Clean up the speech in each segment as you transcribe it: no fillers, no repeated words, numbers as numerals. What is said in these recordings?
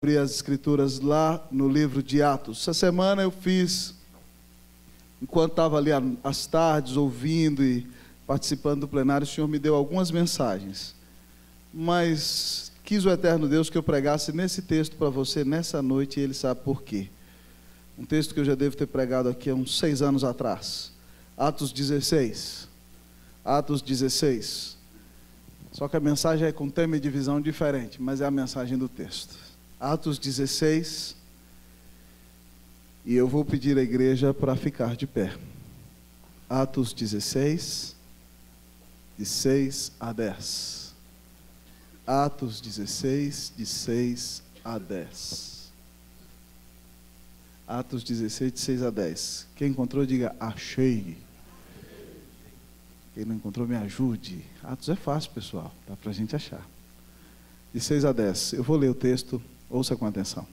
Abrir as escrituras lá no livro de Atos. Essa semana eu fiz, enquanto estava ali às tardes, ouvindo e participando do plenário, o Senhor me deu algumas mensagens. Mas quis o eterno Deus que eu pregasse nesse texto para você nessa noite, e Ele sabe por quê. Um texto que eu já devo ter pregado aqui há uns 6 anos atrás. Atos 16. Atos 16. Só que a mensagem é com tema e divisão diferente, mas é a mensagem do texto. Atos 16, e eu vou pedir à igreja para ficar de pé. Atos 16, de 6 a 10. Atos 16, de 6 a 10. Atos 16, de 6 a 10. Quem encontrou, diga, achei. Quem não encontrou, me ajude. Atos é fácil, pessoal, dá para a gente achar. De 6 a 10, eu vou ler o texto. Ouça com atenção.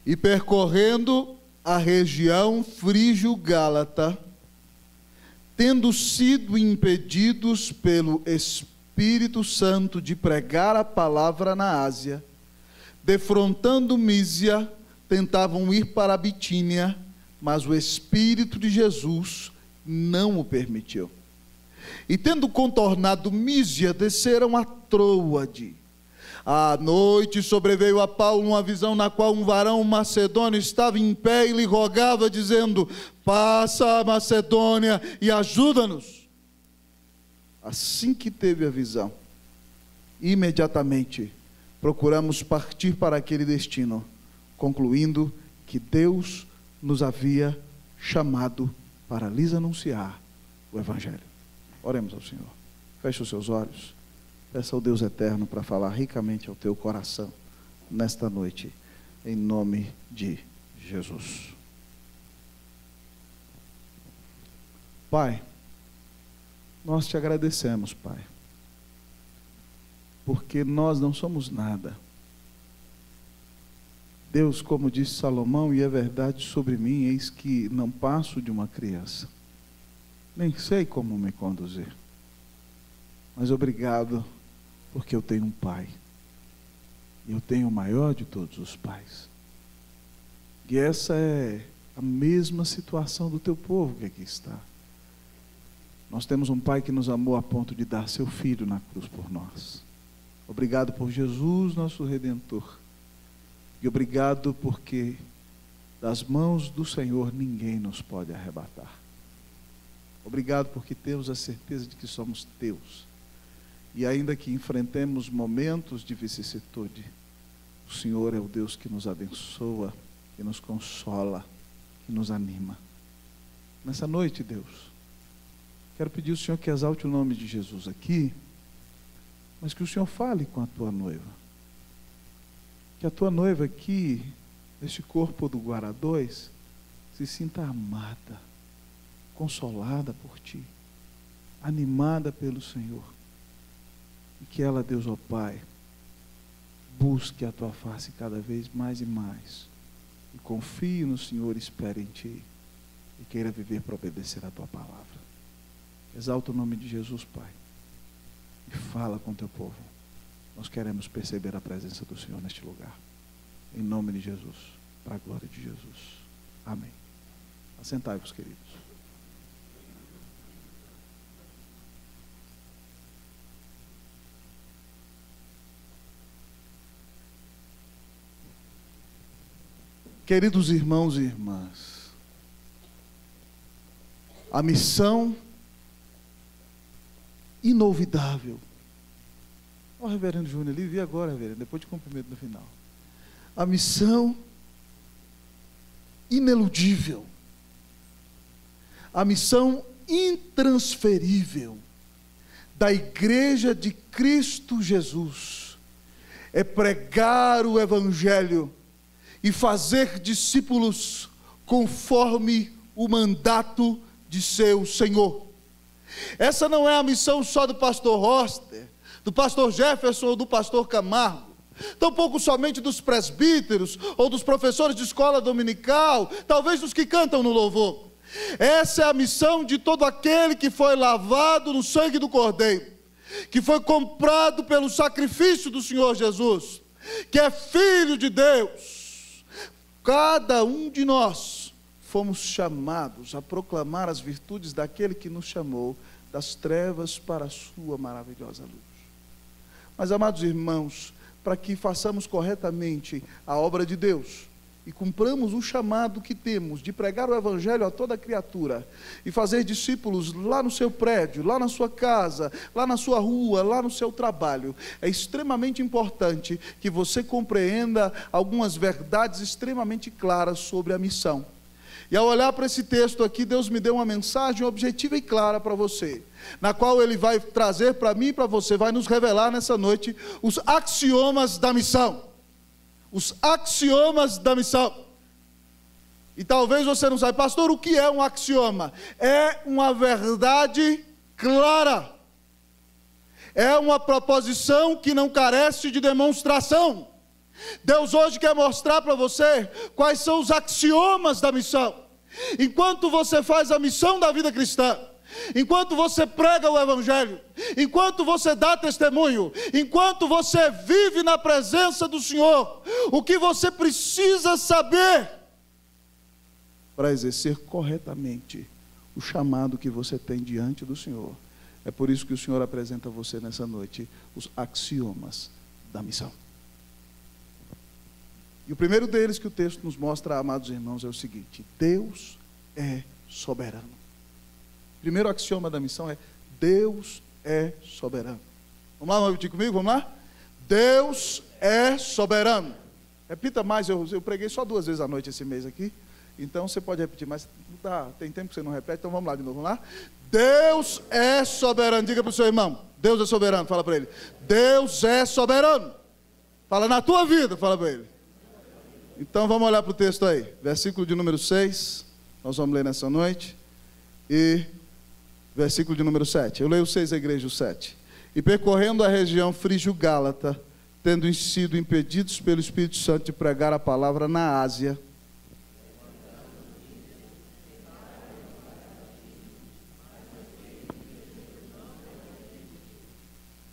E percorrendo a região frígio-gálata, tendo sido impedidos pelo Espírito Santo de pregar a palavra na Ásia, defrontando Mísia, tentavam ir para a Bitínia, mas o Espírito de Jesus não o permitiu. E tendo contornado Mísia, desceram a Troade. À noite sobreveio a Paulo uma visão na qual um varão macedônio estava em pé e lhe rogava, dizendo: passa a Macedônia e ajuda-nos. Assim que teve a visão, imediatamente procuramos partir para aquele destino, concluindo que Deus nos havia chamado para lhes anunciar o Evangelho. Oremos ao Senhor. Feche os seus olhos. Peça ao Deus eterno para falar ricamente ao teu coração nesta noite, em nome de Jesus. Pai, nós te agradecemos, Pai, porque nós não somos nada. Deus, como disse Salomão, e é verdade sobre mim, eis que não passo de uma criança, nem sei como me conduzir, mas obrigado, porque eu tenho um pai, e eu tenho o maior de todos os pais, e essa é a mesma situação do teu povo que aqui está. Nós temos um pai que nos amou a ponto de dar seu filho na cruz por nós. Obrigado por Jesus, nosso Redentor, e obrigado porque das mãos do Senhor ninguém nos pode arrebatar. Obrigado porque temos a certeza de que somos teus. E ainda que enfrentemos momentos de vicissitude, o Senhor é o Deus que nos abençoa, que nos consola, que nos anima. Nessa noite, Deus, quero pedir ao Senhor que exalte o nome de Jesus aqui, mas que o Senhor fale com a tua noiva. Que a tua noiva aqui, neste corpo do Guará 2, se sinta amada, consolada por ti, animada pelo Senhor. E que ela, Deus, ó Pai, busque a tua face cada vez mais e mais. E confie no Senhor, espere em ti. E queira viver para obedecer a tua palavra. Exalta o nome de Jesus, Pai. E fala com teu povo. Nós queremos perceber a presença do Senhor neste lugar. Em nome de Jesus. Para a glória de Jesus. Amém. Assentai-vos, queridos. Queridos irmãos e irmãs, a missão inolvidável. Ó, reverendo Júnior, ali, vi agora, reverendo, depois de cumprimento no final. A missão ineludível, a missão intransferível da Igreja de Cristo Jesus é pregar o Evangelho e fazer discípulos conforme o mandato de seu Senhor. Essa não é a missão só do pastor Roster, do pastor Jefferson ou do pastor Camargo, tampouco somente dos presbíteros ou dos professores de escola dominical, talvez dos que cantam no louvor. Essa é a missão de todo aquele que foi lavado no sangue do Cordeiro, que foi comprado pelo sacrifício do Senhor Jesus. que é filho de Deus. Cada um de nós fomos chamados a proclamar as virtudes daquele que nos chamou das trevas para a sua maravilhosa luz. Mas, amados irmãos, para que façamos corretamente a obra de Deus e cumpramos o chamado que temos de pregar o Evangelho a toda criatura e fazer discípulos lá no seu prédio, lá na sua casa, lá na sua rua, lá no seu trabalho, é extremamente importante que você compreenda algumas verdades extremamente claras sobre a missão. E ao olhar para esse texto aqui, Deus me deu uma mensagem objetiva e clara para você, na qual Ele vai trazer para mim e para você, vai nos revelar nessa noite os axiomas da missão. Os axiomas da missão. E talvez você não saiba, pastor, o que é um axioma? É uma verdade clara. É uma proposição que não carece de demonstração. Deus hoje quer mostrar para você quais são os axiomas da missão. Enquanto você faz a missão da vida cristã, enquanto você prega o Evangelho, enquanto você dá testemunho, enquanto você vive na presença do Senhor, o que você precisa saber para exercer corretamente o chamado que você tem diante do Senhor. É por isso que o Senhor apresenta a você nessa noite os axiomas da missão. E o primeiro deles que o texto nos mostra, amados irmãos, é o seguinte: Deus é soberano. Primeiro axioma da missão é: Deus é soberano. Vamos lá, vamos repetir comigo? Vamos lá? Deus é soberano. Repita mais, eu preguei só 2 vezes à noite esse mês aqui, então você pode repetir, mas tem tempo que você não repete, então vamos lá de novo, vamos lá? Deus é soberano. Diga para o seu irmão: Deus é soberano. Fala para ele: Deus é soberano. Fala na tua vida, fala para ele. Então vamos olhar para o texto aí, versículo de número 6, nós vamos ler nessa noite, e versículo de número 7, eu leio 6, a igreja o 7. E percorrendo a região frígio-gálata, tendo sido impedidos pelo Espírito Santo de pregar a palavra na Ásia,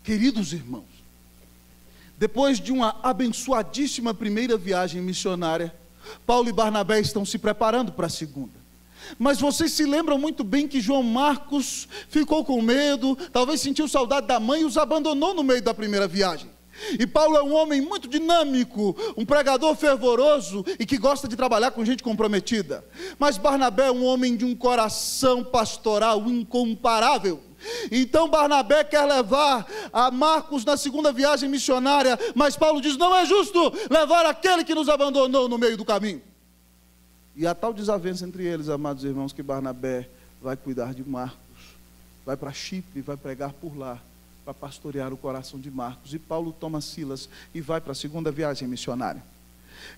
queridos irmãos, depois de uma abençoadíssima primeira viagem missionária, Paulo e Barnabé estão se preparando para a segunda. Mas vocês se lembram muito bem que João Marcos ficou com medo, talvez sentiu saudade da mãe e os abandonou no meio da primeira viagem. E Paulo é um homem muito dinâmico, um pregador fervoroso e que gosta de trabalhar com gente comprometida. Mas Barnabé é um homem de um coração pastoral incomparável. Então Barnabé quer levar a Marcos na segunda viagem missionária, mas Paulo diz: não é justo levar aquele que nos abandonou no meio do caminho. E há tal desavença entre eles, amados irmãos, que Barnabé vai cuidar de Marcos, vai para Chipre, vai pregar por lá, para pastorear o coração de Marcos. E Paulo toma Silas e vai para a segunda viagem missionária.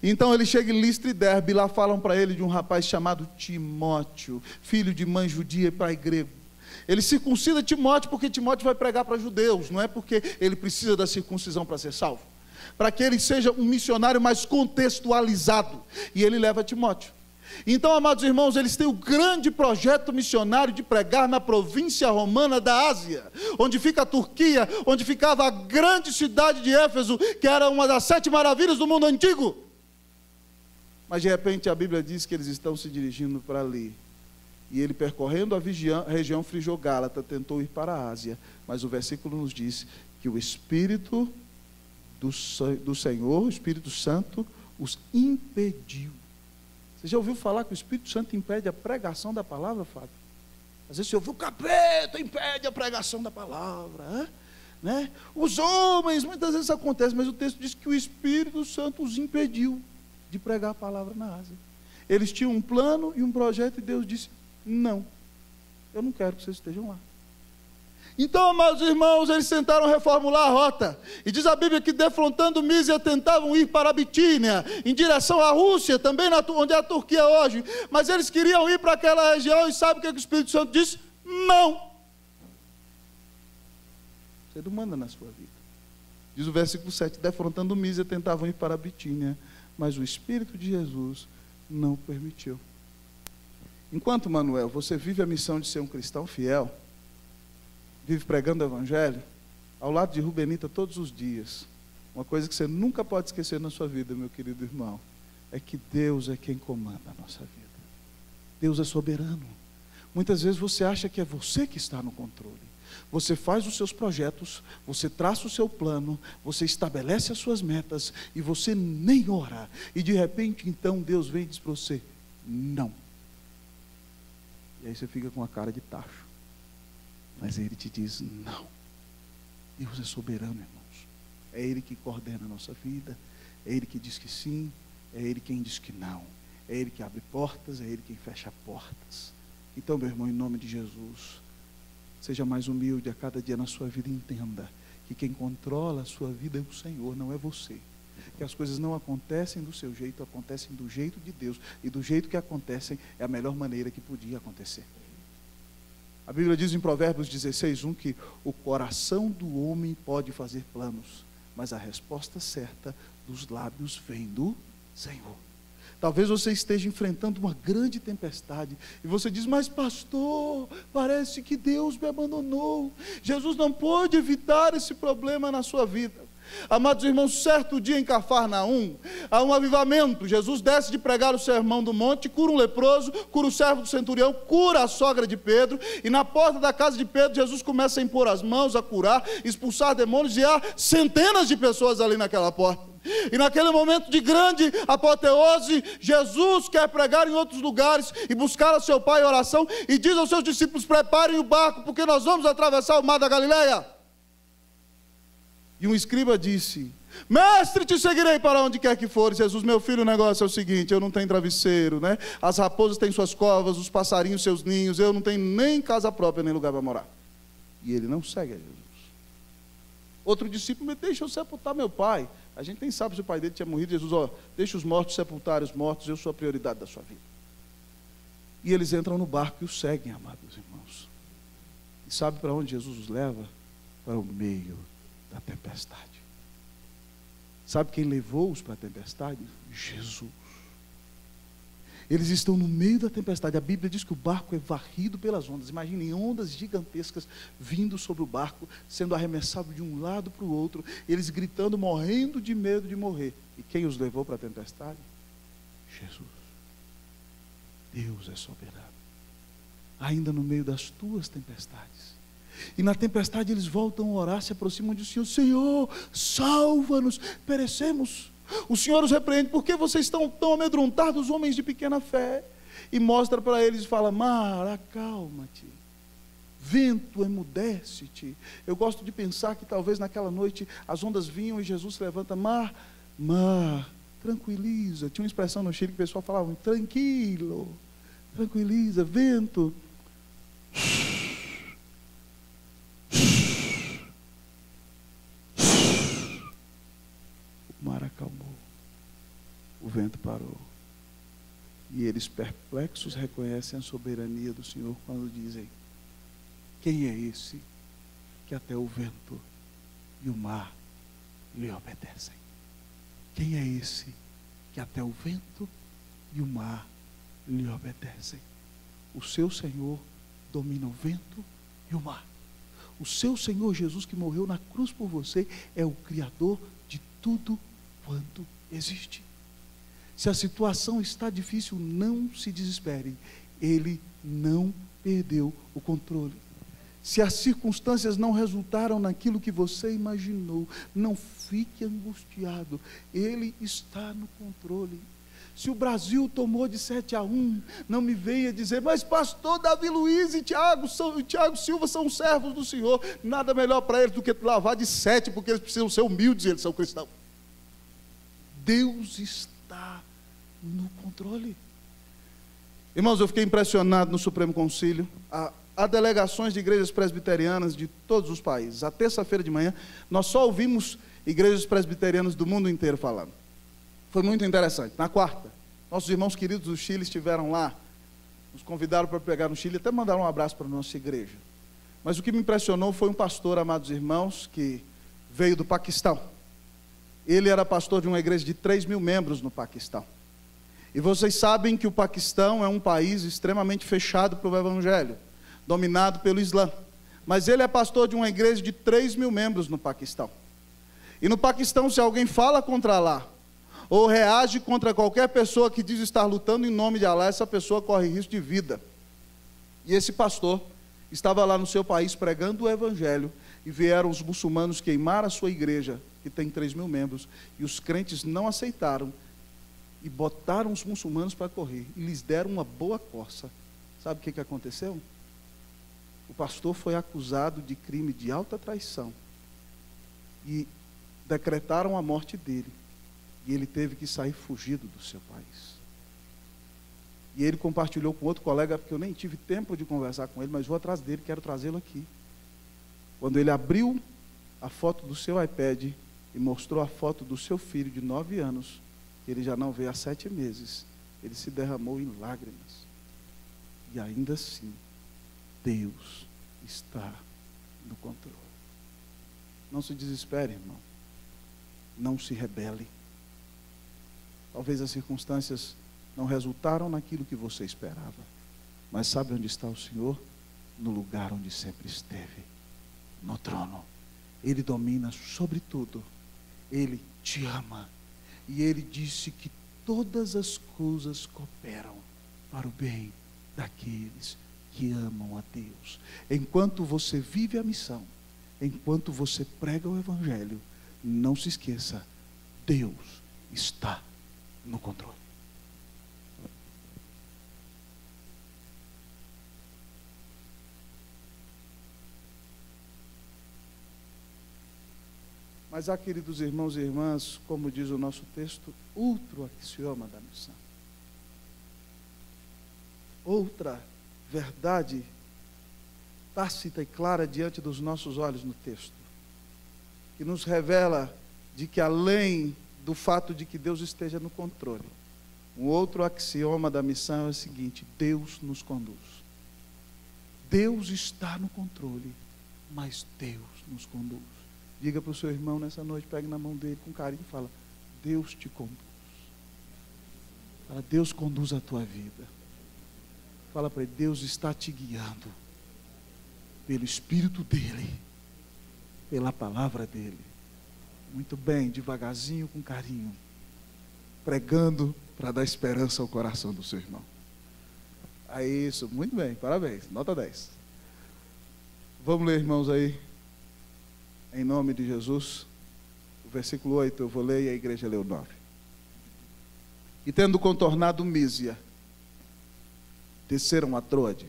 Então ele chega em Listra e Derbe, e lá falam para ele de um rapaz chamado Timóteo, filho de mãe judia e pai grego. Ele circuncida Timóteo porque Timóteo vai pregar para judeus, não é porque ele precisa da circuncisão para ser salvo, para que ele seja um missionário mais contextualizado, e ele leva Timóteo. Então, amados irmãos, eles têm o grande projeto missionário de pregar na província romana da Ásia, onde fica a Turquia, onde ficava a grande cidade de Éfeso, que era uma das 7 maravilhas do mundo antigo. Mas de repente a Bíblia diz que eles estão se dirigindo para ali. E ele, percorrendo a região frígio-gálata, tentou ir para a Ásia. Mas o versículo nos diz que o Espírito do Senhor, o Espírito Santo, os impediu. Você já ouviu falar que o Espírito Santo impede a pregação da palavra, Fábio? Às vezes você ouviu: o capeta impede a pregação da palavra, né? Os homens, muitas vezes acontece, mas o texto diz que o Espírito Santo os impediu de pregar a palavra na Ásia. Eles tinham um plano e um projeto, e Deus disse: não, eu não quero que vocês estejam lá. Então, amados irmãos, eles tentaram reformular a rota, e diz a Bíblia que, defrontando Mísia, tentavam ir para a Bitínia, em direção à Rússia, também onde é a Turquia hoje, mas eles queriam ir para aquela região, e sabe o que o Espírito Santo disse? Não. Você não manda na sua vida. Diz o versículo 7, defrontando Mísia, tentavam ir para a Bitínia, mas o Espírito de Jesus não permitiu. Enquanto, Manuel, você vive a missão de ser um cristão fiel, vive pregando o Evangelho, ao lado de Rubenita todos os dias, Uma coisa que você nunca pode esquecer na sua vida, meu querido irmão, é que Deus é quem comanda a nossa vida. Deus é soberano. Muitas vezes você acha que é você que está no controle. Você faz os seus projetos, você traça o seu plano, você estabelece as suas metas e você nem ora. E de repente, então, Deus vem e diz para você, não. E aí você fica com a cara de tacho. Mas Ele te diz, não. Deus é soberano, irmãos. É Ele que coordena a nossa vida, é Ele que diz que sim, é Ele quem diz que não. É Ele que abre portas, é Ele quem fecha portas. Então, meu irmão, em nome de Jesus, seja mais humilde a cada dia na sua vida, entenda que quem controla a sua vida é o Senhor, não é você. Que as coisas não acontecem do seu jeito, acontecem do jeito de Deus. E do jeito que acontecem é a melhor maneira que podia acontecer. A Bíblia diz em Provérbios 16:1 que o coração do homem pode fazer planos, mas a resposta certa dos lábios vem do Senhor. Talvez você esteja enfrentando uma grande tempestade e você diz, mas pastor, parece que Deus me abandonou. Jesus não pôde evitar esse problema na sua vida. Amados irmãos, certo dia em Cafarnaum, há um avivamento. Jesus desce de pregar o sermão do monte, cura um leproso, cura o servo do centurião, cura a sogra de Pedro, e na porta da casa de Pedro, Jesus começa a impor as mãos, a curar, expulsar demônios, e há centenas de pessoas ali naquela porta. E naquele momento de grande apoteose, Jesus quer pregar em outros lugares e buscar a seu Pai em oração, e diz aos seus discípulos, preparem o barco, porque nós vamos atravessar o mar da Galileia. E um escriba disse, mestre, te seguirei para onde quer que for. Jesus, meu filho, o negócio é o seguinte, eu não tenho travesseiro, né? As raposas têm suas covas, os passarinhos seus ninhos, eu não tenho nem casa própria, nem lugar para morar. E ele não segue a Jesus. Outro discípulo me deixa eu sepultar meu pai. A gente nem sabe se o pai dele tinha morrido. Jesus, deixa os mortos sepultarem os mortos, eu sou a prioridade da sua vida. E eles entram no barco e o seguem, amados irmãos. E sabe para onde Jesus os leva? Para o meio da tempestade. Sabe quem levou-os para a tempestade? Jesus. Eles estão no meio da tempestade. A Bíblia diz que o barco é varrido pelas ondas. Imaginem ondas gigantescas vindo sobre o barco, sendo arremessado de um lado para o outro, eles gritando, morrendo de medo de morrer. E quem os levou para a tempestade? Jesus. Deus é soberano. Ainda no meio das tuas tempestades. E na tempestade eles voltam a orar, se aproximam do Senhor. Senhor, salva-nos, perecemos. O Senhor os repreende, por que vocês estão tão amedrontados, homens de pequena fé? E mostra para eles e fala, mar, acalma-te, vento, emudece-te. Eu gosto de pensar que talvez naquela noite as ondas vinham e Jesus se levanta, mar, tranquiliza. Tinha uma expressão no Chile que o pessoal falava, tranquilo, tranquiliza, vento. O mar acalmou, o vento parou, e eles perplexos reconhecem a soberania do Senhor quando dizem, quem é esse que até o vento e o mar lhe obedecem? Quem é esse que até o vento e o mar lhe obedecem? O seu Senhor domina o vento e o mar. O seu Senhor Jesus, que morreu na cruz por você, é o Criador de tudo quanto existe. Se a situação está difícil, não se desespere. Ele não perdeu o controle. Se as circunstâncias não resultaram naquilo que você imaginou, não fique angustiado. Ele está no controle. Se o Brasil tomou de 7-1, não me venha dizer, mas pastor Davi Luiz e Tiago Silva são servos do Senhor. Nada melhor para eles do que lavar de 7, porque eles precisam ser humildes e eles são cristãos. Deus está no controle. Irmãos, eu fiquei impressionado no Supremo Concílio. Há delegações de igrejas presbiterianas de todos os países. A terça-feira de manhã, nós só ouvimos igrejas presbiterianas do mundo inteiro falando. Foi muito interessante. Na quarta, nossos irmãos queridos do Chile estiveram lá, nos convidaram para pregar no Chile, até mandaram um abraço para a nossa igreja. Mas o que me impressionou foi um pastor, amados irmãos, que veio do Paquistão. Ele era pastor de uma igreja de 3.000 membros no Paquistão. E vocês sabem que o Paquistão é um país extremamente fechado para o Evangelho, dominado pelo Islã. Mas ele é pastor de uma igreja de 3.000 membros no Paquistão. E no Paquistão, se alguém fala contra Alá, ou reage contra qualquer pessoa que diz estar lutando em nome de Alá, essa pessoa corre risco de vida. E esse pastor estava lá no seu país pregando o evangelho, e vieram os muçulmanos queimar a sua igreja, que tem 3.000 membros, e os crentes não aceitaram, e botaram os muçulmanos para correr, e lhes deram uma boa coça. Sabe o que aconteceu? O pastor foi acusado de crime de alta traição, e decretaram a morte dele, e ele teve que sair fugido do seu país. E ele compartilhou com outro colega, porque eu nem tive tempo de conversar com ele, mas vou atrás dele, quero trazê-lo aqui. Quando ele abriu a foto do seu iPad e mostrou a foto do seu filho de 9 anos, que ele já não vê há 7 meses, ele se derramou em lágrimas. E ainda assim, Deus está no controle. Não se desespere, irmão. Não se rebele. Talvez as circunstâncias não resultaram naquilo que você esperava. Mas sabe onde está o Senhor? No lugar onde sempre esteve. No trono. Ele domina sobre tudo. Ele te ama. E Ele disse que todas as coisas cooperam para o bem daqueles que amam a Deus. Enquanto você vive a missão, enquanto você prega o Evangelho, não se esqueça, Deus está no controle. Mas há, queridos irmãos e irmãs, como diz o nosso texto, outro axioma da missão. Outra verdade tácita e clara diante dos nossos olhos no texto, que nos revela de que além do fato de que Deus esteja no controle, um outro axioma da missão é o seguinte: Deus nos conduz. Deus está no controle, mas Deus nos conduz. Diga para o seu irmão nessa noite, pegue na mão dele com carinho e fala: Deus te conduz. Fala: Deus conduz a tua vida. Fala para ele: Deus está te guiando pelo Espírito dele, pela palavra dele. Muito bem, devagarzinho, com carinho, pregando para dar esperança ao coração do seu irmão. É isso, muito bem, parabéns, nota 10. Vamos ler, irmãos, aí, em nome de Jesus, o versículo 8 eu vou ler e a igreja lê o 9. E tendo contornado Mísia, desceram a Troade.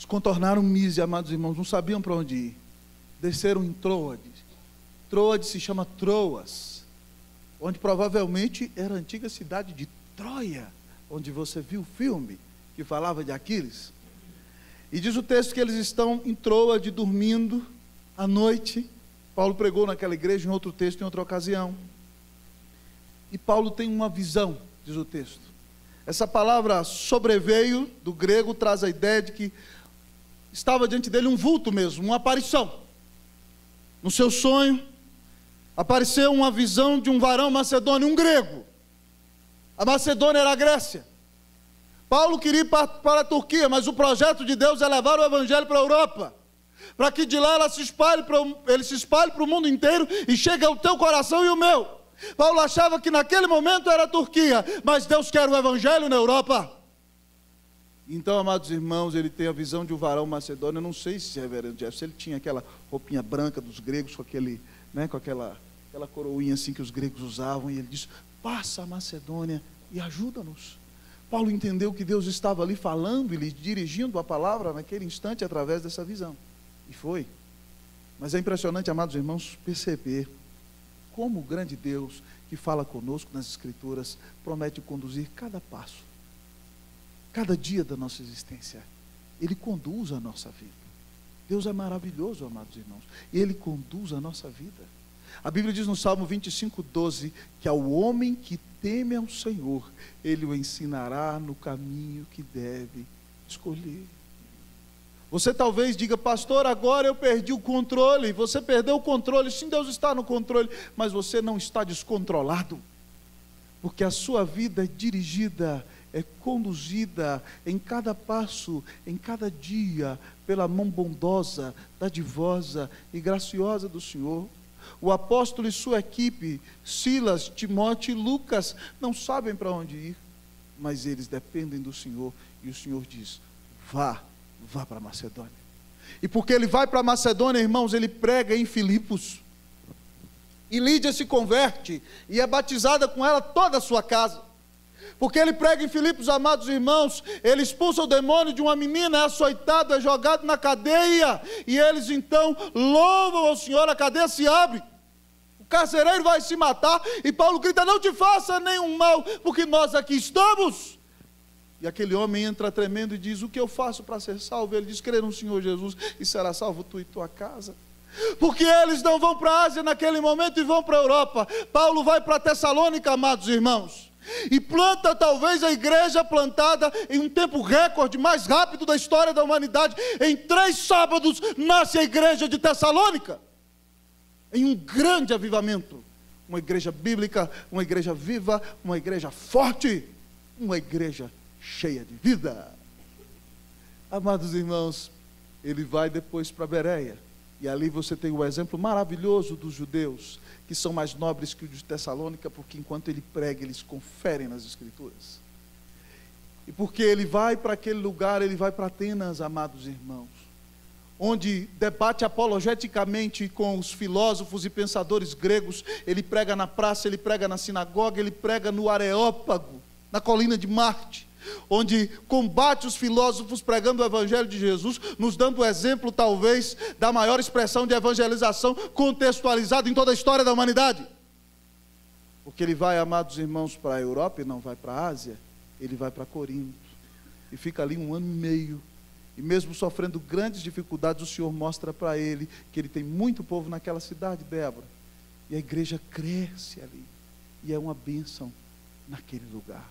Contornaram Mísia, amados irmãos, não sabiam para onde ir. Desceram em Troade. Troade se chama Troas, onde provavelmente era a antiga cidade de Troia, onde você viu o filme que falava de Aquiles. E diz o texto que eles estão em Troade dormindo à noite. Paulo pregou naquela igreja em outro texto, em outra ocasião. E Paulo tem uma visão, diz o texto. Essa palavra sobreveio do grego traz a ideia de que estava diante dele um vulto mesmo, uma aparição. No seu sonho, apareceu uma visão de um varão macedônio, um grego. A Macedônia era a Grécia. Paulo queria ir para a Turquia, mas o projeto de Deus é levar o Evangelho para a Europa, para que de lá ele se espalhe para o mundo inteiro e chegue ao teu coração e o meu. Paulo achava que naquele momento era a Turquia, mas Deus quer o Evangelho na Europa. Então, amados irmãos, ele tem a visão de um varão macedônio. Eu não sei se reverendo Jefferson, ele tinha aquela roupinha branca dos gregos, com aquele, né, com aquela coroinha assim que os gregos usavam, e ele diz: passa a Macedônia e ajuda-nos. Paulo entendeu que Deus estava ali falando e lhe dirigindo a palavra naquele instante através dessa visão. E foi. Mas é impressionante, amados irmãos, perceber como o grande Deus que fala conosco nas Escrituras promete conduzir cada passo. Cada dia da nossa existência, Ele conduz a nossa vida. Deus é maravilhoso, amados irmãos, e Ele conduz a nossa vida. A Bíblia diz no Salmo 25:12, que ao homem que teme ao Senhor, Ele o ensinará no caminho que deve escolher. Você talvez diga: pastor, agora eu perdi o controle. Você perdeu o controle. Sim, Deus está no controle, mas você não está descontrolado, porque a sua vida é dirigida, é conduzida em cada passo, em cada dia, pela mão bondosa, dadivosa e graciosa do Senhor. O apóstolo e sua equipe, Silas, Timóteo e Lucas, não sabem para onde ir, mas eles dependem do Senhor, e o Senhor diz: vá para a Macedônia. E porque ele vai para a Macedônia, irmãos, ele prega em Filipos, e Lídia se converte, e é batizada com ela toda a sua casa. Porque ele prega em Filipos, amados irmãos, ele expulsa o demônio de uma menina, é açoitado, é jogado na cadeia, e eles então louvam ao Senhor, a cadeia se abre, o carcereiro vai se matar, e Paulo grita: não te faça nenhum mal, porque nós aqui estamos. E aquele homem entra tremendo e diz: o que eu faço para ser salvo? Ele diz: crer no Senhor Jesus, e será salvo tu e tua casa. Porque eles não vão para a Ásia naquele momento e vão para a Europa. Paulo vai para Tessalônica, amados irmãos, e planta talvez a igreja plantada em um tempo recorde, mais rápido da história da humanidade. Em 3 sábados nasce a igreja de Tessalônica, em um grande avivamento. Uma igreja bíblica, uma igreja viva, uma igreja forte, uma igreja cheia de vida. Amados irmãos, ele vai depois para Bereia, e ali você tem o exemplo maravilhoso dos judeus, que são mais nobres que os de Tessalônica, porque enquanto ele prega, eles conferem nas Escrituras. E porque ele vai para aquele lugar, ele vai para Atenas, amados irmãos, onde debate apologeticamente com os filósofos e pensadores gregos. Ele prega na praça, ele prega na sinagoga, ele prega no Areópago, na colina de Marte, onde combate os filósofos pregando o Evangelho de Jesus, nos dando o exemplo talvez da maior expressão de evangelização contextualizada em toda a história da humanidade. Porque ele vai, amados irmãos, para a Europa e não vai para a Ásia, ele vai para Corinto, e fica ali 1 ano e meio, e mesmo sofrendo grandes dificuldades, o Senhor mostra para ele que ele tem muito povo naquela cidade, Débora, e a igreja cresce ali, e é uma bênção naquele lugar.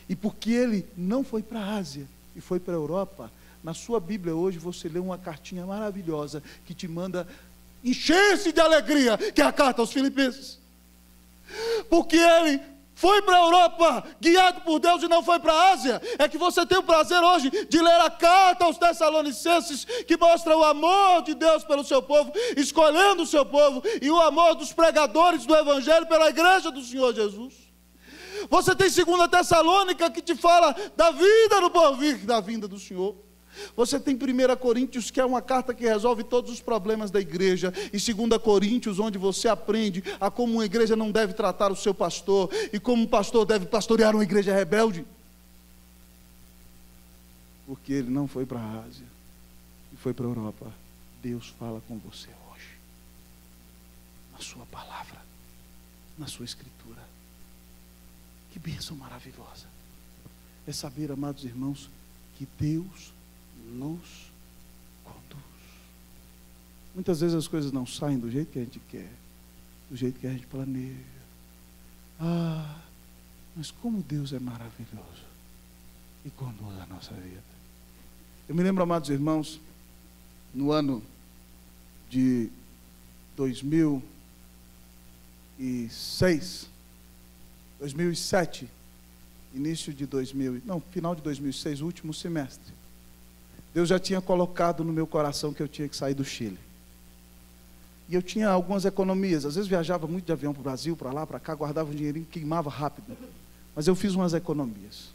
E porque ele não foi para a Ásia e foi para a Europa, na sua Bíblia hoje você lê uma cartinha maravilhosa que te manda encher-se de alegria, que é a carta aos Filipenses. Porque ele foi para a Europa guiado por Deus e não foi para a Ásia. É que você tem o prazer hoje de ler a carta aos Tessalonicenses, que mostra o amor de Deus pelo seu povo, escolhendo o seu povo, e o amor dos pregadores do Evangelho pela igreja do Senhor Jesus. Você tem 2 Tessalônica, que te fala da vida no porvir, da vinda do Senhor. Você tem 1 Coríntios, que é uma carta que resolve todos os problemas da igreja, e 2 Coríntios, onde você aprende a como uma igreja não deve tratar o seu pastor, e como um pastor deve pastorear uma igreja rebelde. Porque ele não foi para a Ásia e foi para a Europa. Deus fala com você hoje, na sua palavra, na sua escritura. Que bênção maravilhosa é saber, amados irmãos, que Deus nos conduz. Muitas vezes as coisas não saem do jeito que a gente quer, do jeito que a gente planeja. Mas como Deus é maravilhoso e conduz a nossa vida. Eu me lembro, amados irmãos, no ano de 2007, final de 2006, o último semestre, Deus já tinha colocado no meu coração que eu tinha que sair do Chile. E eu tinha algumas economias, às vezes viajava muito de avião para o Brasil, para lá, para cá, guardava um dinheirinho, queimava rápido. Mas eu fiz umas economias.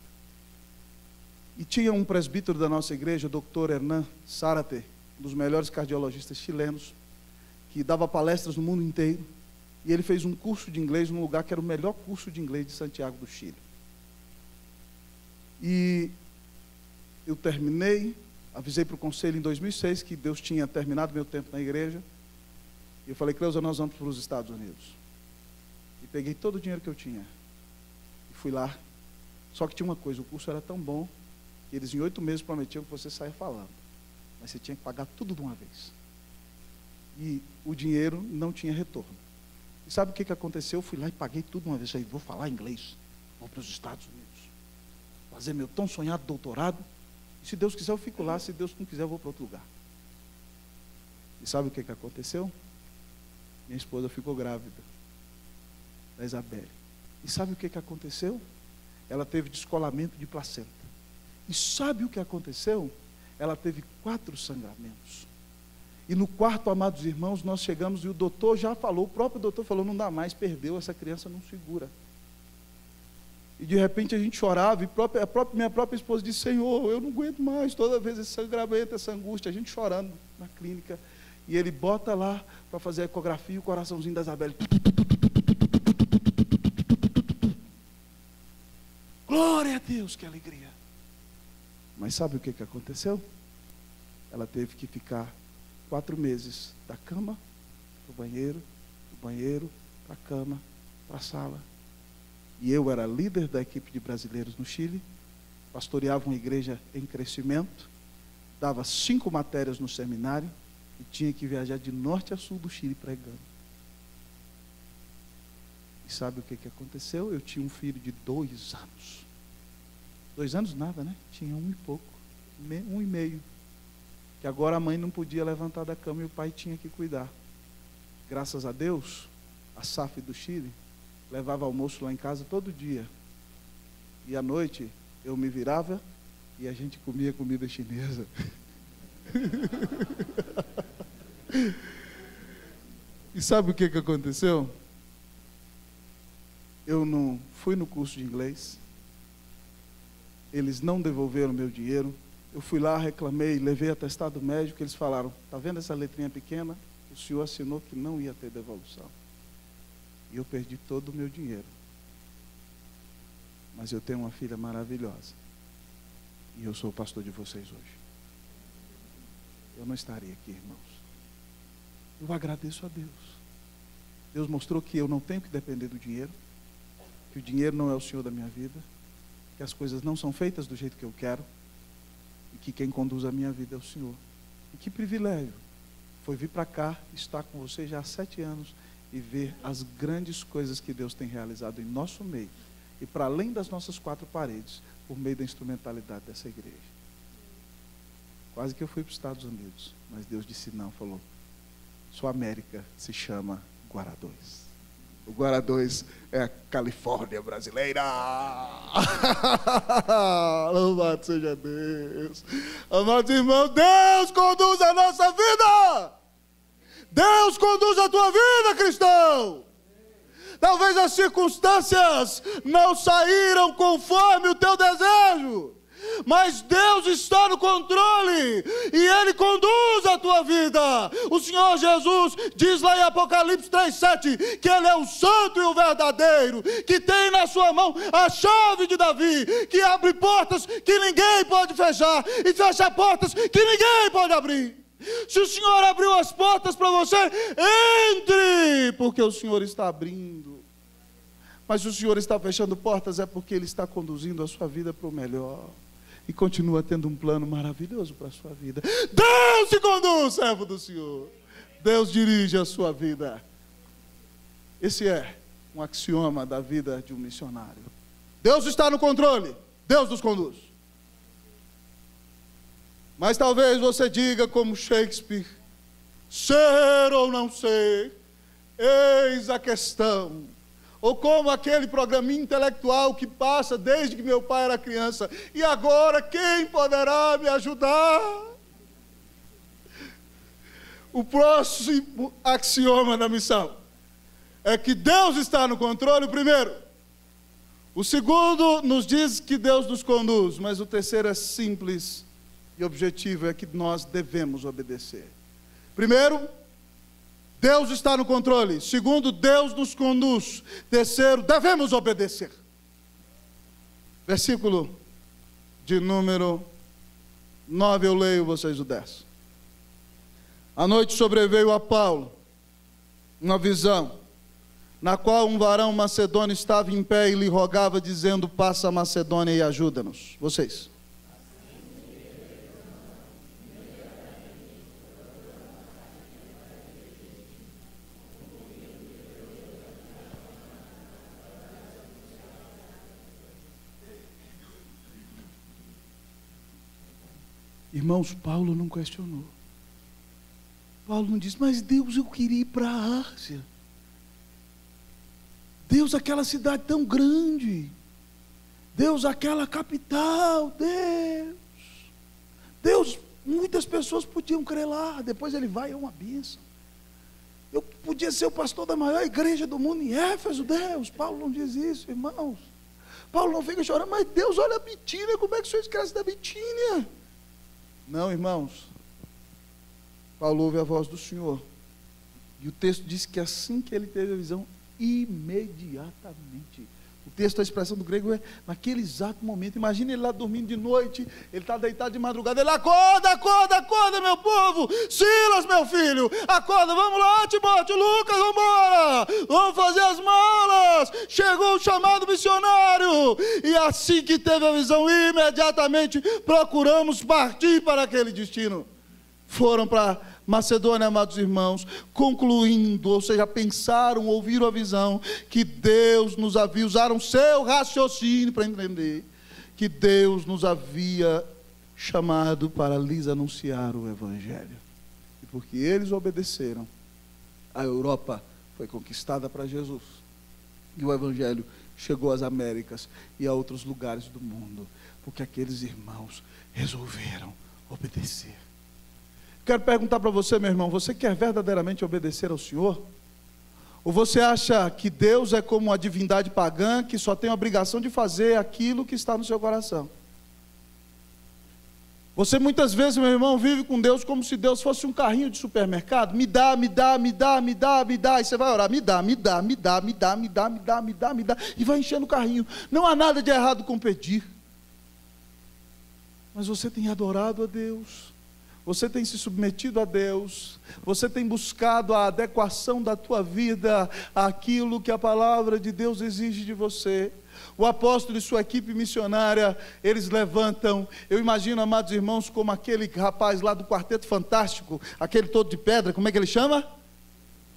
E tinha um presbítero da nossa igreja, o Dr. Hernan Zárate, um dos melhores cardiologistas chilenos, que dava palestras no mundo inteiro. E ele fez um curso de inglês num lugar que era o melhor curso de inglês de Santiago do Chile. E eu terminei, avisei para o conselho em 2006 que Deus tinha terminado meu tempo na igreja. E eu falei: Cleusa, nós vamos para os Estados Unidos. E peguei todo o dinheiro que eu tinha e fui lá. Só que tinha uma coisa: o curso era tão bom que eles em 8 meses prometiam que você saia falando, mas você tinha que pagar tudo de uma vez. E o dinheiro não tinha retorno. E sabe o que aconteceu? Eu fui lá e paguei tudo de uma vez. Falei: vou falar inglês, vou para os Estados Unidos, fazer meu tão sonhado doutorado, Se Deus quiser eu fico lá, se Deus não quiser eu vou para outro lugar. E sabe o que aconteceu? Minha esposa ficou grávida da Isabelle. E sabe o que aconteceu? Ela teve descolamento de placenta. E sabe o que aconteceu? Ela teve 4 sangramentos. E no quarto, amados irmãos, nós chegamos e o doutor já falou, o próprio doutor falou, não dá mais, perdeu, essa criança não segura. E de repente a gente chorava, e minha própria esposa disse, Senhor, eu não aguento mais, toda vez esse sangramento, essa angústia, a gente chorando na clínica. E ele bota lá para fazer a ecografia, o coraçãozinho da Isabelle. Glória a Deus, que alegria. Mas sabe o que aconteceu? Ela teve que ficar 4 meses da cama para o banheiro, do banheiro para a cama, para a sala. E eu era líder da equipe de brasileiros no Chile, pastoreava uma igreja em crescimento, dava 5 matérias no seminário e tinha que viajar de norte a sul do Chile pregando. E sabe o que aconteceu? Eu tinha um filho de 2 anos. 2 anos nada, né? Tinha 1 e pouco, 1 e meio. Que agora a mãe não podia levantar da cama e o pai tinha que cuidar. Graças a Deus, a SAF do Chile levava almoço lá em casa todo dia. E à noite eu me virava e a gente comia comida chinesa. E sabe o que aconteceu? Eu não fui no curso de inglês. Eles não devolveram meu dinheiro. Eu fui lá, reclamei, levei atestado médico. Eles falaram, está vendo essa letrinha pequena? O senhor assinou que não ia ter devolução. E eu perdi todo o meu dinheiro. Mas eu tenho uma filha maravilhosa. E eu sou o pastor de vocês hoje. Eu não estaria aqui, irmãos. Eu agradeço a Deus. Deus mostrou que eu não tenho que depender do dinheiro. Que o dinheiro não é o Senhor da minha vida. Que as coisas não são feitas do jeito que eu quero. E que quem conduz a minha vida é o Senhor. E que privilégio foi vir para cá, estar com você já há 7 anos e ver as grandes coisas que Deus tem realizado em nosso meio e para além das nossas 4 paredes, por meio da instrumentalidade dessa igreja. Quase que eu fui para os Estados Unidos, mas Deus disse não, falou, sua América se chama Guará 2. O Guará 2 é a Califórnia brasileira. Louvado seja Deus. Amados irmãos, Deus conduz a nossa vida. Deus conduz a tua vida, cristão. Talvez as circunstâncias não saíram conforme o teu desejo, mas Deus está no controle e Ele conduz a tua vida. O Senhor Jesus diz lá em Apocalipse 3:7 que Ele é o santo e o verdadeiro, que tem na sua mão a chave de Davi, que abre portas que ninguém pode fechar e fecha portas que ninguém pode abrir. Se o Senhor abriu as portas para você, entre, porque o Senhor está abrindo. Mas se o Senhor está fechando portas, é porque Ele está conduzindo a sua vida para o melhor. E continua tendo um plano maravilhoso para a sua vida. Deus te conduz, servo do Senhor. Deus dirige a sua vida. Esse é um axioma da vida de um missionário. Deus está no controle, Deus nos conduz. Mas talvez você diga como Shakespeare, ser ou não ser, eis a questão. Ou como aquele programinha intelectual que passa desde que meu pai era criança. E agora quem poderá me ajudar? O próximo axioma da missão é que Deus está no controle, o primeiro. O segundo nos diz que Deus nos conduz, mas o terceiro é simples e objetivo, é que nós devemos obedecer. Primeiro, Deus está no controle. Segundo, Deus nos conduz. Terceiro, devemos obedecer. Versículo de número 9, eu leio, vocês o 10. À noite sobreveio a Paulo uma visão, na qual um varão macedônio estava em pé e lhe rogava, dizendo, passa a Macedônia e ajuda-nos. Vocês. Irmãos, Paulo não questionou. Paulo não disse, mas Deus, eu queria ir para a Ásia. Deus, aquela cidade tão grande. Deus, aquela capital. Deus, muitas pessoas podiam crer lá. Depois ele vai, é uma bênção. Eu podia ser o pastor da maior igreja do mundo em Éfeso. Deus, Paulo não diz isso, irmãos. Paulo não fica chorando, mas Deus, olha a Bitínia, como é que o senhor esquece da Bitínia? Não, irmãos. Paulo ouve a voz do Senhor. E o texto diz que assim que ele teve a visão, imediatamente. O texto, a expressão do grego é naquele exato momento. Imagina ele lá dormindo de noite, ele está deitado de madrugada, ele acorda, meu povo, Silas, meu filho, acorda, vamos lá, Timóteo, Lucas, vamos embora, vamos fazer as malas, chegou o chamado missionário, e assim que teve a visão, imediatamente procuramos partir para aquele destino. Foram para Macedônia, amados irmãos, concluindo, ou seja, pensaram, ouviram a visão, que Deus nos havia, usaram seu raciocínio para entender, que Deus nos havia chamado para lhes anunciar o Evangelho. E porque eles obedeceram, a Europa foi conquistada para Jesus. E o Evangelho chegou às Américas e a outros lugares do mundo, porque aqueles irmãos resolveram obedecer. Quero perguntar para você, meu irmão, você quer verdadeiramente obedecer ao Senhor? Ou você acha que Deus é como uma divindade pagã que só tem a obrigação de fazer aquilo que está no seu coração? Você muitas vezes, meu irmão, vive com Deus como se Deus fosse um carrinho de supermercado. Me dá, me dá, me dá, me dá, me dá. E você vai orar, me dá, me dá, me dá, me dá, me dá, me dá, me dá, me dá. E vai enchendo o carrinho. Não há nada de errado com pedir. Mas você tem adorado a Deus. Você tem se submetido a Deus, você tem buscado a adequação da tua vida àquilo que a palavra de Deus exige de você. O apóstolo e sua equipe missionária, eles levantam, eu imagino, amados irmãos, como aquele rapaz lá do Quarteto Fantástico, aquele todo de pedra, como é que ele chama?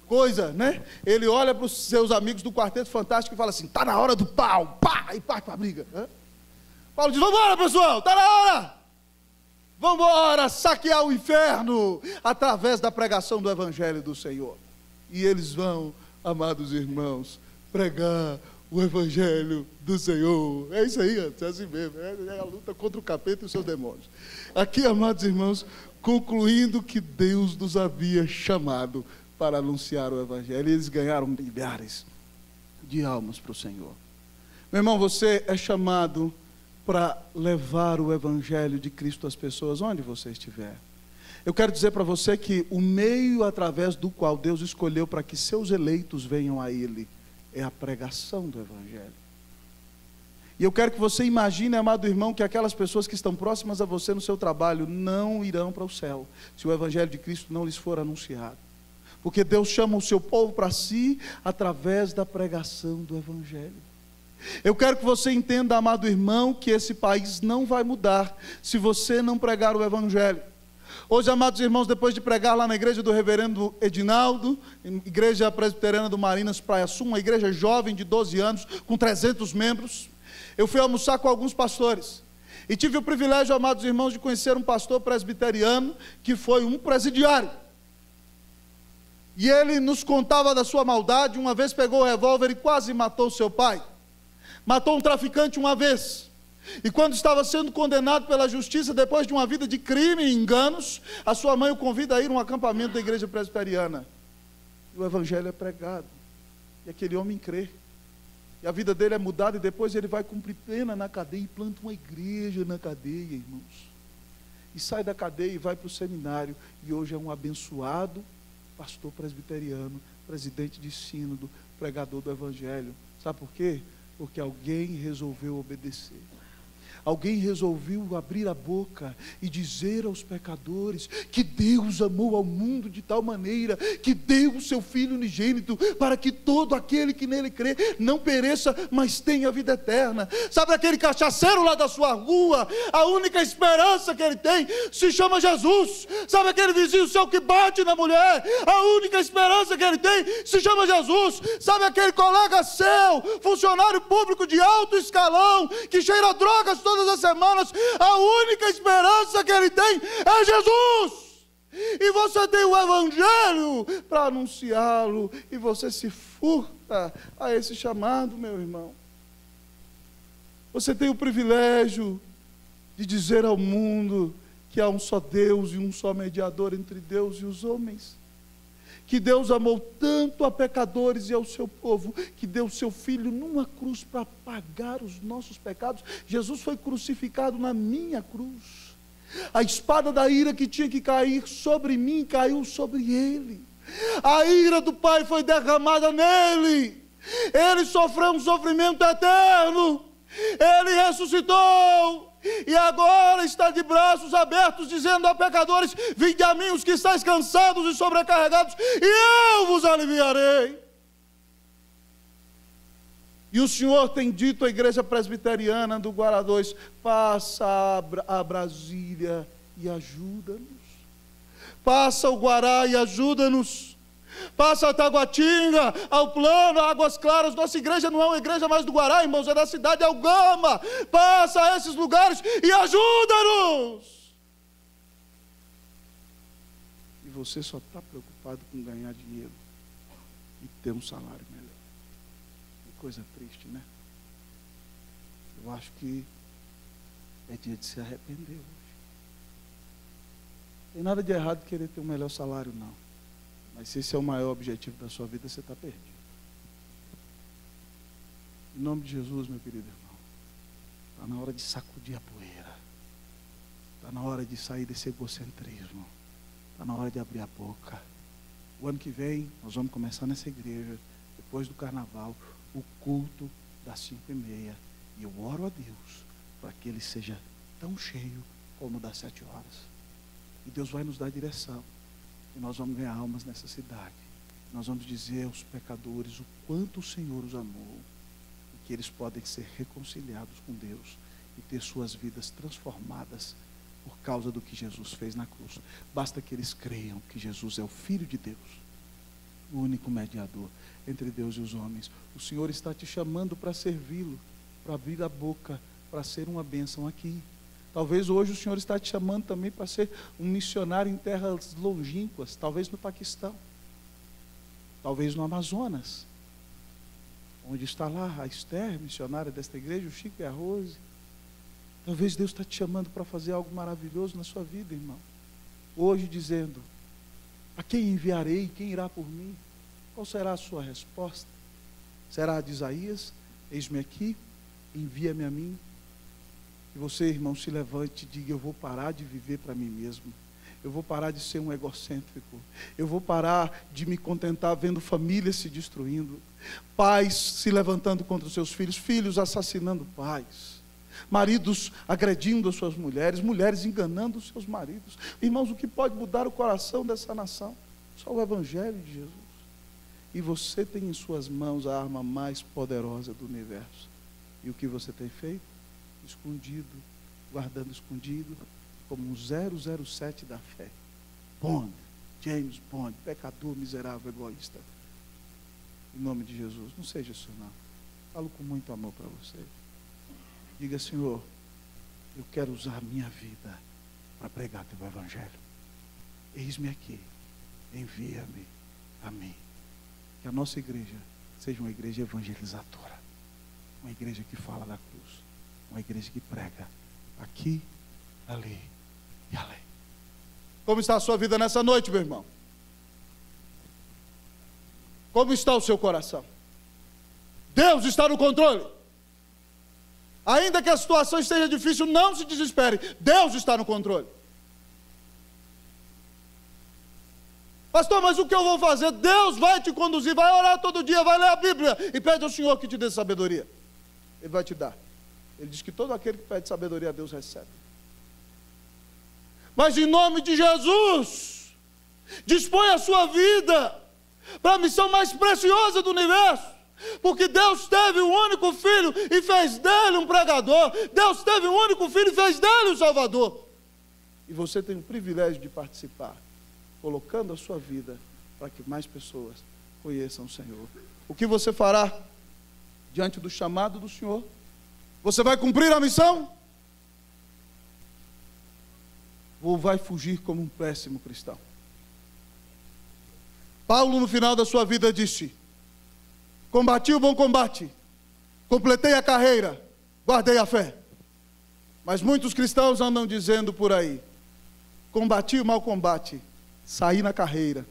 Coisa, né? Ele olha para os seus amigos do Quarteto Fantástico e fala assim, está na hora do pau, pá, e parte para a briga. Paulo diz, vamos embora, pessoal, está na hora. Vamos embora saquear o inferno através da pregação do Evangelho do Senhor. E eles vão, amados irmãos, pregar o Evangelho do Senhor. É isso aí, é assim mesmo, é a luta contra o capeta e os seus demônios. Aqui, amados irmãos, concluindo que Deus nos havia chamado para anunciar o Evangelho. E eles ganharam milhares de almas para o Senhor. Meu irmão, você é chamado para levar o Evangelho de Cristo às pessoas, onde você estiver. Eu quero dizer para você que o meio através do qual Deus escolheu para que seus eleitos venham a Ele, é a pregação do Evangelho. E eu quero que você imagine, amado irmão, que aquelas pessoas que estão próximas a você no seu trabalho, não irão para o céu, se o Evangelho de Cristo não lhes for anunciado. Porque Deus chama o seu povo para si, através da pregação do Evangelho. Eu quero que você entenda, amado irmão, que esse país não vai mudar se você não pregar o Evangelho. Hoje, amados irmãos, depois de pregar lá na igreja do reverendo Edinaldo, igreja presbiteriana do Marinas Praia Sul, uma igreja jovem de 12 anos, com 300 membros, eu fui almoçar com alguns pastores. E tive o privilégio, amados irmãos, de conhecer um pastor presbiteriano, que foi um presidiário. E ele nos contava da sua maldade. Uma vez pegou o revólver e quase matou seu pai. Matou um traficante uma vez, e quando estava sendo condenado pela justiça, depois de uma vida de crime e enganos, a sua mãe o convida a ir a um acampamento da igreja presbiteriana, e o Evangelho é pregado, e aquele homem crê, e a vida dele é mudada, e depois ele vai cumprir pena na cadeia, e planta uma igreja na cadeia, irmãos, e sai da cadeia e vai para o seminário, e hoje é um abençoado pastor presbiteriano, presidente de sínodo, pregador do Evangelho. Sabe por quê? Porque alguém resolveu obedecer. Alguém resolveu abrir a boca e dizer aos pecadores que Deus amou ao mundo de tal maneira que deu o seu Filho unigênito para que todo aquele que nele crê não pereça, mas tenha vida eterna. Sabe aquele cachaceiro lá da sua rua? A única esperança que ele tem se chama Jesus. Sabe aquele vizinho seu que bate na mulher? A única esperança que ele tem se chama Jesus. Sabe aquele colega seu, funcionário público de alto escalão, que cheira drogas todas as semanas, a única esperança que ele tem é Jesus. E você tem o Evangelho para anunciá-lo, e você se furta a esse chamado, meu irmão. Você tem o privilégio de dizer ao mundo que há um só Deus e um só mediador entre Deus e os homens. Que Deus amou tanto a pecadores e ao seu povo, que deu o seu Filho numa cruz para pagar os nossos pecados. Jesus foi crucificado na minha cruz. A espada da ira que tinha que cair sobre mim, caiu sobre ele. A ira do Pai foi derramada nele. Ele sofreu um sofrimento eterno. Ele ressuscitou. E agora está de braços abertos, dizendo a pecadores: vinde a mim os que estáis cansados e sobrecarregados, e eu vos aliviarei. E o Senhor tem dito à igreja presbiteriana do Guará 2: passa a Brasília e ajuda-nos. Passa o Guará e ajuda-nos. Passa a Taguatinga, ao Plano, a Águas Claras. Nossa igreja não é uma igreja mais do Guará, irmãos, é da cidade de Algama. Passa a esses lugares e ajuda-nos. E você só está preocupado com ganhar dinheiro e ter um salário melhor. Que coisa triste, né? Eu acho que é dia de se arrepender hoje. Não tem nada de errado querer ter um melhor salário, não. Mas se esse é o maior objetivo da sua vida, você está perdido. Em nome de Jesus, meu querido irmão, está na hora de sacudir a poeira. Está na hora de sair desse egocentrismo. Está na hora de abrir a boca. O ano que vem, nós vamos começar nessa igreja, depois do carnaval, o culto das 5h30. E eu oro a Deus para que ele seja tão cheio como o das 7 horas. E Deus vai nos dar direção. E nós vamos ganhar almas nessa cidade. Nós vamos dizer aos pecadores o quanto o Senhor os amou. E que eles podem ser reconciliados com Deus e ter suas vidas transformadas por causa do que Jesus fez na cruz. Basta que eles creiam que Jesus é o Filho de Deus, o único mediador entre Deus e os homens. O Senhor está te chamando para servi-lo, para abrir a boca, para ser uma bênção aqui. Talvez hoje o Senhor está te chamando também para ser um missionário em terras longínquas, talvez no Paquistão, talvez no Amazonas, onde está lá a Esther, missionária desta igreja, o Chico e a Rose. Talvez Deus está te chamando para fazer algo maravilhoso na sua vida, irmão. Hoje dizendo: a quem enviarei? Quem irá por mim? Qual será a sua resposta? Será a de Isaías? Eis-me aqui, envia-me a mim. Que você, irmão, se levante e diga: eu vou parar de viver para mim mesmo. Eu vou parar de ser um egocêntrico. Eu vou parar de me contentar vendo famílias se destruindo, pais se levantando contra os seus filhos, filhos assassinando pais, maridos agredindo as suas mulheres, mulheres enganando os seus maridos. Irmãos, o que pode mudar o coração dessa nação? Só o Evangelho de Jesus. E você tem em suas mãos a arma mais poderosa do universo. E o que você tem feito? Escondido, guardando escondido, como um 007 da fé. Bond, James Bond, pecador, miserável, egoísta. Em nome de Jesus, não seja isso não. Falo com muito amor para você. Diga: Senhor, eu quero usar a minha vida para pregar teu Evangelho. Eis-me aqui, envia-me a mim. Que a nossa igreja seja uma igreja evangelizadora, uma igreja que fala da cruz, uma igreja que prega aqui, ali e além. Como está a sua vida nessa noite, meu irmão? Como está o seu coração? Deus está no controle. Ainda que a situação esteja difícil, não se desespere. Deus está no controle. Pastor, mas o que eu vou fazer? Deus vai te conduzir, vai orar todo dia, vai ler a Bíblia e pede ao Senhor que te dê sabedoria. Ele vai te dar. Ele diz que todo aquele que pede sabedoria a Deus recebe. Mas em nome de Jesus, dispõe a sua vida para a missão mais preciosa do universo. Porque Deus teve um único filho e fez dele um pregador. Deus teve um único filho e fez dele um salvador. E você tem o privilégio de participar, colocando a sua vida para que mais pessoas conheçam o Senhor. O que você fará diante do chamado do Senhor? Você vai cumprir a missão? ou vai fugir como um péssimo cristão. Paulo, no final da sua vida, disse: combati o bom combate, completei a carreira, guardei a fé. Mas muitos cristãos andam dizendo por aí: combati o mau combate, saí na carreira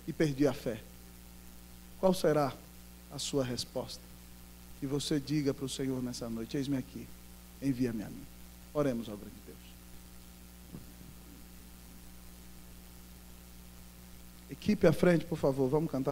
e perdi a fé. Qual será a sua resposta? Que você diga para o Senhor nessa noite: eis-me aqui, envia-me a mim. Oremos ao grande Deus. Equipe à frente, por favor, vamos cantar.